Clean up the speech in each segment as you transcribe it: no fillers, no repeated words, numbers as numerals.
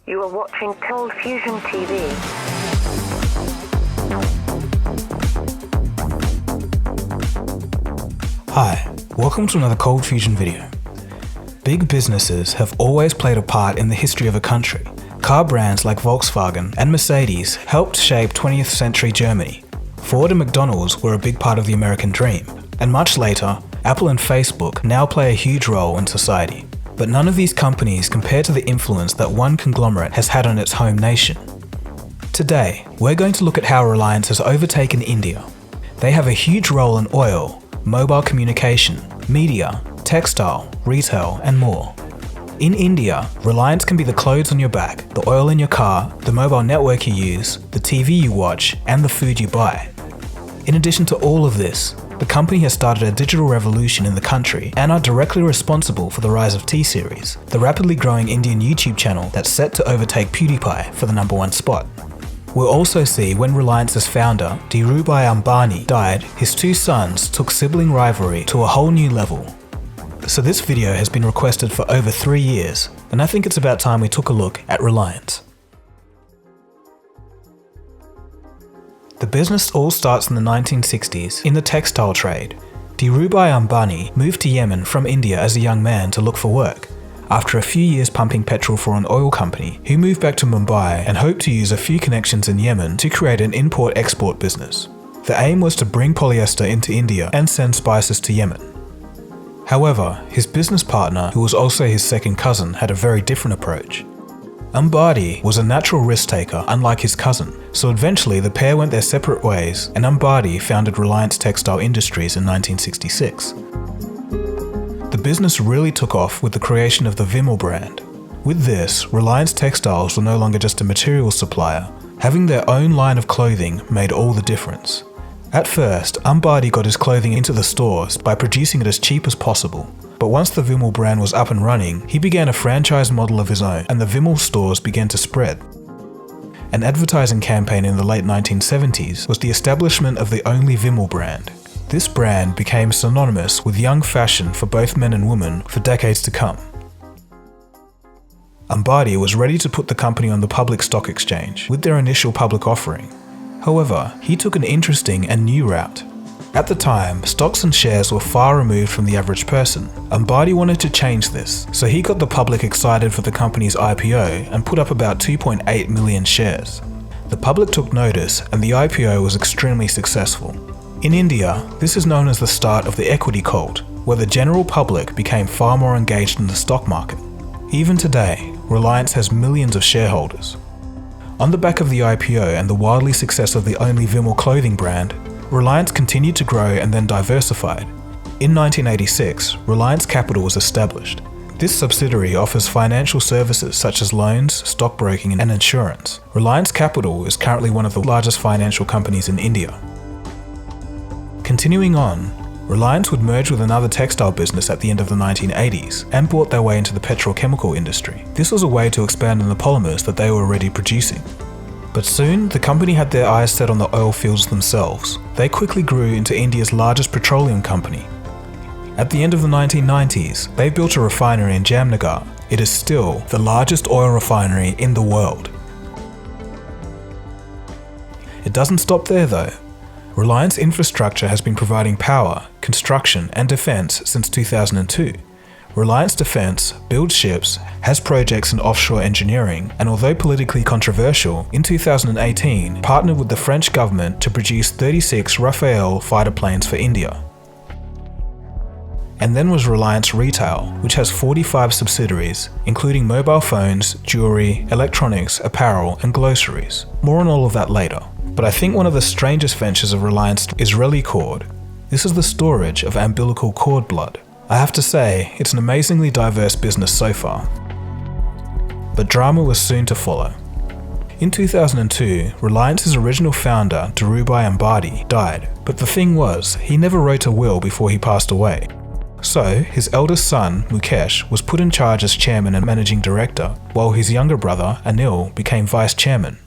You are watching ColdFusion TV. Hi, welcome to another ColdFusion video. Big businesses have always played a part in the history of a country. Car brands like Volkswagen and Mercedes helped shape 20th century Germany. Ford and McDonald's were a big part of the American dream. And much later, Apple and Facebook now play a huge role in society. But none of these companies compare to the influence that one conglomerate has had on its home nation. Today, we're going to look at how Reliance has overtaken India. They have a huge role in oil, mobile communication, media, textile, retail, and more. In India, Reliance can be the clothes on your back, the oil in your car, the mobile network you use, the TV you watch, and the food you buy. In addition to all of this, the company has started a digital revolution in the country and are directly responsible for the rise of T-Series, the rapidly growing Indian YouTube channel that's set to overtake PewDiePie for the #1 spot. We'll also see when Reliance's founder, Dhirubhai Ambani, died, his two sons took sibling rivalry to a whole new level. So this video has been requested for over 3 years, and I think it's about time we took a look at Reliance. The business all starts in the 1960s in the textile trade. Dhirubhai Ambani moved to Yemen from India as a young man to look for work. After a few years pumping petrol for an oil company, he moved back to Mumbai and hoped to use a few connections in Yemen to create an import-export business. The aim was to bring polyester into India and send spices to Yemen. However, his business partner, who was also his second cousin, had a very different approach. Ambani was a natural risk-taker unlike his cousin, so eventually the pair went their separate ways and Ambani founded Reliance Textile Industries in 1966. The business really took off with the creation of the Vimal brand. With this, Reliance Textiles were no longer just a materials supplier. Having their own line of clothing made all the difference. At first, Ambani got his clothing into the stores by producing it as cheap as possible. But once the Vimal brand was up and running, he began a franchise model of his own and the Vimal stores began to spread. An advertising campaign in the late 1970s was the establishment of the only Vimal brand. This brand became synonymous with young fashion for both men and women for decades to come. Ambani was ready to put the company on the public stock exchange with their initial public offering. However, he took an interesting and new route. At the time, stocks and shares were far removed from the average person. Ambani wanted to change this, so he got the public excited for the company's IPO and put up about 2.8 million shares. The public took notice and the IPO was extremely successful. In India, this is known as the start of the equity cult, where the general public became far more engaged in the stock market. Even today, Reliance has millions of shareholders. On the back of the IPO and the wildly success of the only Vimal clothing brand, Reliance continued to grow and then diversified. In 1986, Reliance Capital was established. This subsidiary offers financial services such as loans, stockbroking, and insurance. Reliance Capital is currently one of the largest financial companies in India. Continuing on, Reliance would merge with another textile business at the end of the 1980s and bought their way into the petrochemical industry. This was a way to expand on the polymers that they were already producing. But soon, the company had their eyes set on the oil fields themselves. They quickly grew into India's largest petroleum company. At the end of the 1990s, they built a refinery in Jamnagar. It is still the largest oil refinery in the world. It doesn't stop there though. Reliance Infrastructure has been providing power, construction, and defense since 2002. Reliance Defense builds ships, has projects in offshore engineering, and although politically controversial, in 2018 partnered with the French government to produce 36 Rafale fighter planes for India. And then was Reliance Retail, which has 45 subsidiaries, including mobile phones, jewelry, electronics, apparel, and groceries. More on all of that later. But I think one of the strangest ventures of Reliance is Relicord. This is the storage of umbilical cord blood. I have to say, it's an amazingly diverse business so far. But drama was soon to follow. In 2002, Reliance's original founder, Dhirubhai Ambani, died, but the thing was, he never wrote a will before he passed away. So, his eldest son, Mukesh, was put in charge as chairman and managing director, while his younger brother, Anil, became vice chairman.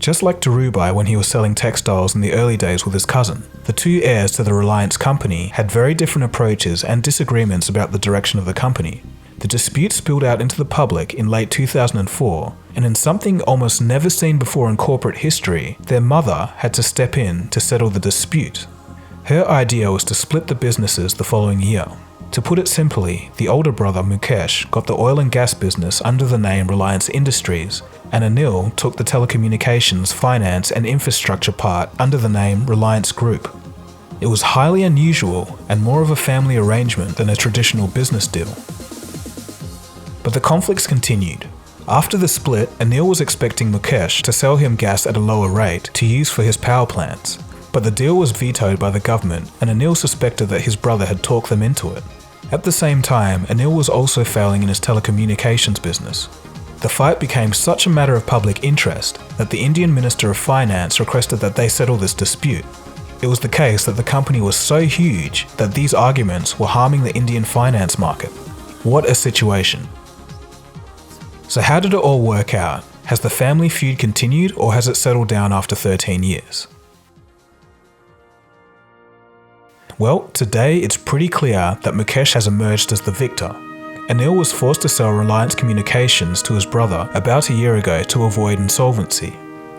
Just like Dhirubhai when he was selling textiles in the early days with his cousin, the two heirs to the Reliance company had very different approaches and disagreements about the direction of the company. The dispute spilled out into the public in late 2004, and in something almost never seen before in corporate history, their mother had to step in to settle the dispute. Her idea was to split the businesses the following year. To put it simply, the older brother Mukesh got the oil and gas business under the name Reliance Industries, and Anil took the telecommunications, finance and infrastructure part under the name Reliance Group. It was highly unusual and more of a family arrangement than a traditional business deal. But the conflicts continued. After the split, Anil was expecting Mukesh to sell him gas at a lower rate to use for his power plants, but the deal was vetoed by the government and Anil suspected that his brother had talked them into it. At the same time, Anil was also failing in his telecommunications business. The fight became such a matter of public interest that the Indian Minister of Finance requested that they settle this dispute. It was the case that the company was so huge that these arguments were harming the Indian finance market. What a situation. So how did it all work out? Has the family feud continued or has it settled down after 13 years? Well, today it's pretty clear that Mukesh has emerged as the victor. Anil was forced to sell Reliance Communications to his brother about a year ago to avoid insolvency.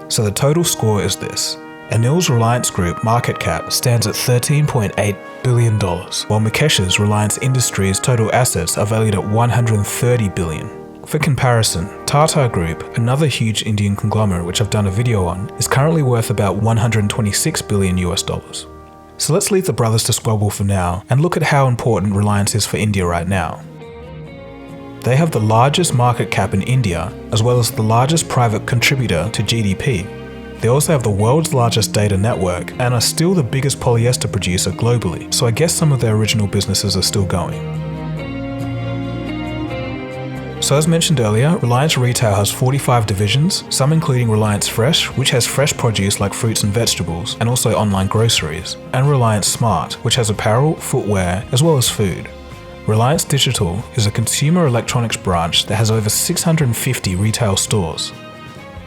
So the total score is this. Anil's Reliance Group market cap stands at $13.8 billion, while Mukesh's Reliance Industries total assets are valued at $130 billion. For comparison, Tata Group, another huge Indian conglomerate which I've done a video on, is currently worth about $126 billion US. So let's leave the brothers to squabble for now and look at how important Reliance is for India right now. They have the largest market cap in India, as well as the largest private contributor to GDP. They also have the world's largest data network and are still the biggest polyester producer globally, so I guess some of their original businesses are still going. So as mentioned earlier, Reliance Retail has 45 divisions, some including Reliance Fresh, which has fresh produce like fruits and vegetables, and also online groceries, and Reliance Smart, which has apparel, footwear, as well as food. Reliance Digital is a consumer electronics branch that has over 650 retail stores.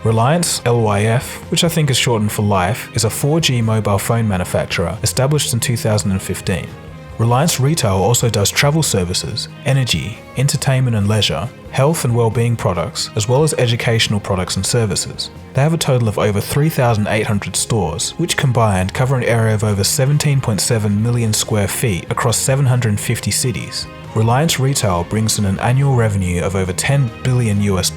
Reliance LYF, which I think is shortened for Life, is a 4G mobile phone manufacturer established in 2015. Reliance Retail also does travel services, energy, entertainment and leisure, health and well-being products, as well as educational products and services. They have a total of over 3,800 stores, which combined cover an area of over 17.7 million square feet across 750 cities. Reliance Retail brings in an annual revenue of over $10 billion US.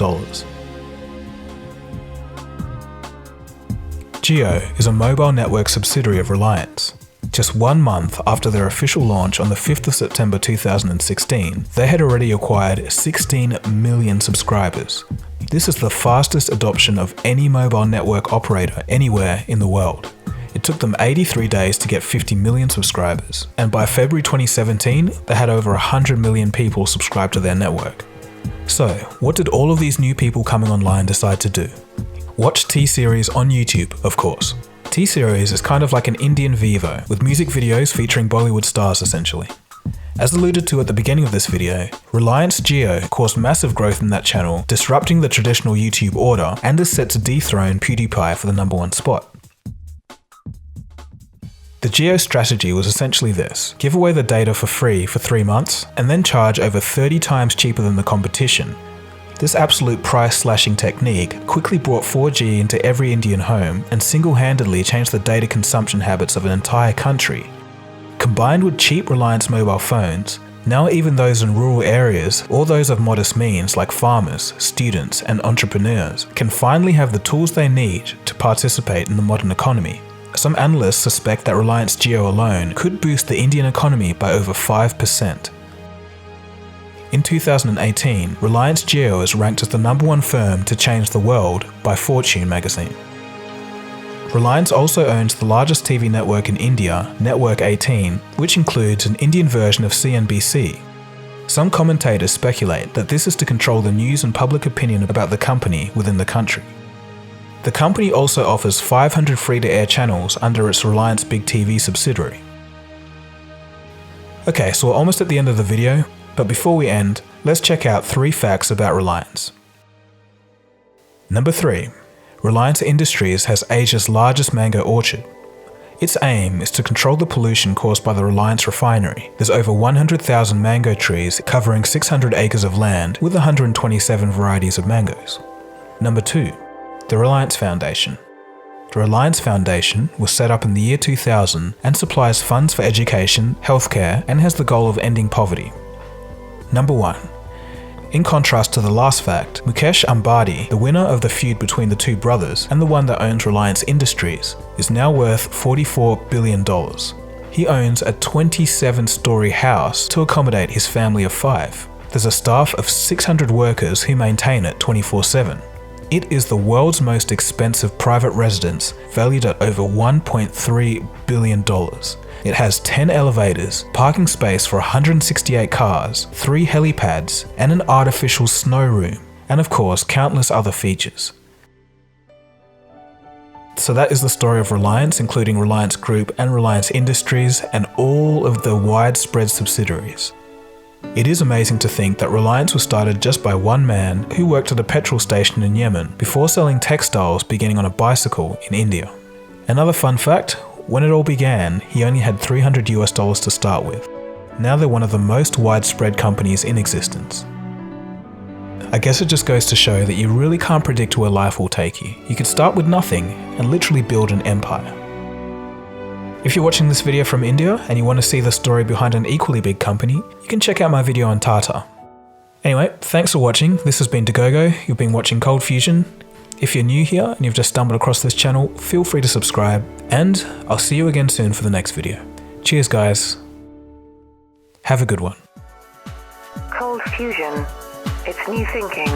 Jio is a mobile network subsidiary of Reliance. Just 1 month after their official launch on the 5th of September 2016, they had already acquired 16 million subscribers. This is the fastest adoption of any mobile network operator anywhere in the world. It took them 83 days to get 50 million subscribers, and by February 2017, they had over 100 million people subscribed to their network. So, what did all of these new people coming online decide to do? Watch T-Series on YouTube, of course. T-Series is kind of like an Indian Vivo, with music videos featuring Bollywood stars essentially. As alluded to at the beginning of this video, Reliance Jio caused massive growth in that channel, disrupting the traditional YouTube order, and is set to dethrone PewDiePie for the #1 spot. The Jio strategy was essentially this: give away the data for free for 3 months, and then charge over 30 times cheaper than the competition. This absolute price-slashing technique quickly brought 4G into every Indian home and single-handedly changed the data consumption habits of an entire country. Combined with cheap Reliance mobile phones, now even those in rural areas or those of modest means like farmers, students and entrepreneurs can finally have the tools they need to participate in the modern economy. Some analysts suspect that Reliance Jio alone could boost the Indian economy by over 5%. In 2018, Reliance Jio is ranked as the #1 firm to change the world by Fortune magazine. Reliance also owns the largest TV network in India, Network 18, which includes an Indian version of CNBC. Some commentators speculate that this is to control the news and public opinion about the company within the country. The company also offers 500 free-to-air channels under its Reliance Big TV subsidiary. Okay, so we're almost at the end of the video. But before we end, let's check out 3 facts about Reliance. Number 3. Reliance Industries has Asia's largest mango orchard. Its aim is to control the pollution caused by the Reliance refinery. There's over 100,000 mango trees covering 600 acres of land with 127 varieties of mangoes. Number 2. The Reliance Foundation. The Reliance Foundation was set up in the year 2000 and supplies funds for education, healthcare, and has the goal of ending poverty. Number 1. In contrast to the last fact, Mukesh Ambani, the winner of the feud between the two brothers and the one that owns Reliance Industries, is now worth $44 billion. He owns a 27-story house to accommodate his family of 5. There's a staff of 600 workers who maintain it 24/7. It is the world's most expensive private residence, valued at over $1.3 billion. It has 10 elevators, parking space for 168 cars, 3 helipads, and an artificial snow room, and of course countless other features. So that is the story of Reliance, including Reliance Group and Reliance Industries and all of the widespread subsidiaries. It is amazing to think that Reliance was started just by one man who worked at a petrol station in Yemen before selling textiles beginning on a bicycle in India. Another fun fact, when it all began, he only had $300 to start with. Now they're one of the most widespread companies in existence. I guess it just goes to show that you really can't predict where life will take you. You could start with nothing and literally build an empire. If you're watching this video from India and you want to see the story behind an equally big company, you can check out my video on Tata. Anyway, thanks for watching. This has been Dagogo. You've been watching ColdFusion. If you're new here and you've just stumbled across this channel, feel free to subscribe, and I'll see you again soon for the next video. Cheers guys. Have a good one. ColdFusion. It's new thinking.